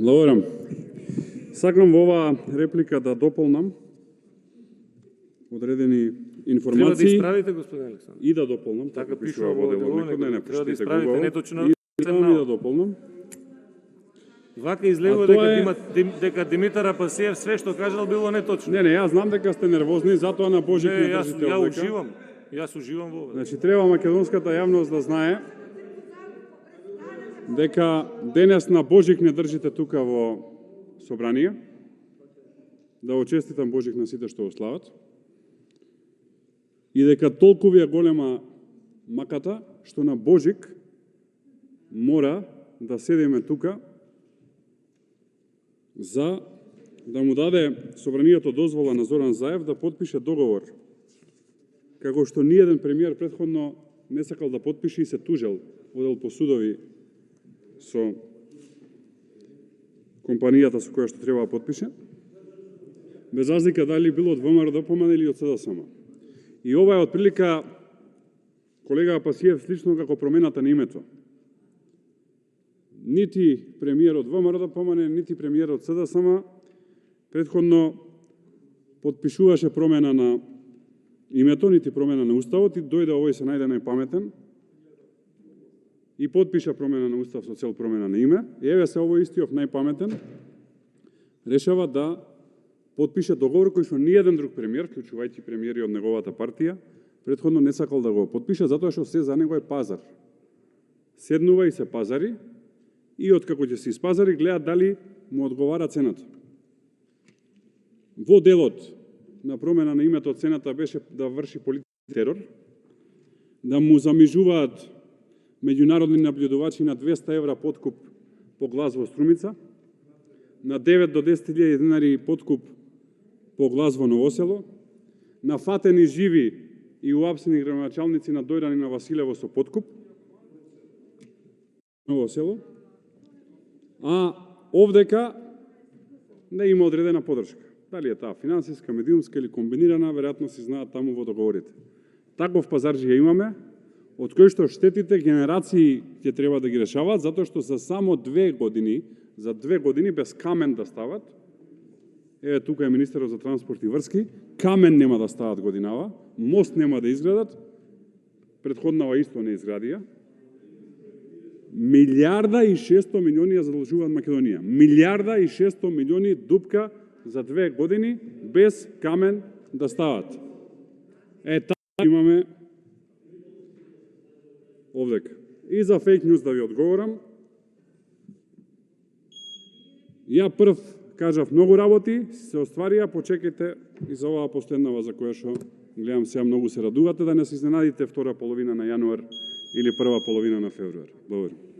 Благодарам. Сакам во оваа реплика да дополнам одредени информации. Треба да исправите, господин Александров. И да дополнам, Така пишува пишува во во деловникот, не треба да пишете исправите го. неточно. И да дополнам. Вака излегува дека Димитар Апасиев све што кажал било неточно. Не, јас знам дека сте нервозни, затоа на Божик не држите Ја овдека. Јас уживам во ова. Значи, треба македонската јавност да знае дека денес на Божик не држите тука во собрание. Да очеститам Божик на сите што го слават. И дека толку ви е голема маката, што на Божик мора да седиме тука за да му даде собранието дозвола на Зоран Заев да подпише договор, како што ниеден премиер претходно не сакал да подпише и се тужел, одел по судови со компанијата со која што треба да подпише, без разлика дали било од ВМРО-ДПМН или од СДСМ. И ова е отприлика, колега Апасиев, слично како промената на името. Нити премиерот ВМРО-ДПМН, нити премиерот СДСМ претходно подпишуваше промена на името, нити промена на уставот, и дојде овој се најде најпаметен и подпиша промена на устав со цел промена на име. И еве се овој истиот најпаметен решава да подпише договор кој што ниеден друг премиер, вклучувајќи премиери од неговата партија, претходно не сакал да го подпише, затоа што се за него е пазар. Седнува и се пазари, и откако ќе се испазари, гледа дали му одговара цената. Во делот на промена на името, цената беше да врши политички терор, да му замижуваат меѓународни наблюдувачи на 200 евра подкуп по глас во Струмица, на 9 до 10.000 денари подкуп по глас во Новосело, на фатени живи и уапсени градоначалници на Дојран и на Василево со подкуп, Новосело, а овдека не има одредена подршка. Дали е таа финансиска, медиумска или комбинирана, веројатно си знаат таму во договорите. Таков пазарџија имаме, од кој што штетите генерации ќе треба да ги решаваат, затоа што за само 2 години без камен да стават, еве тука е министерот за транспорт и врски, камен нема да стават годинава, мост нема да изградат, претходнава исто не изградија, 1,6 милиарди ја задолжуваат Македонија. 1,6 милиарди дупка за 2 години без камен да стават. Таа имаме овдека. И за фейк нюз да ви одговорам. Ја прв кажав многу работи, се остварија, почекайте и за оваа последнава за која што гледам сега многу се радувате, да не се изненадите втора половина на јануар или прва половина на февруар. Благодарам.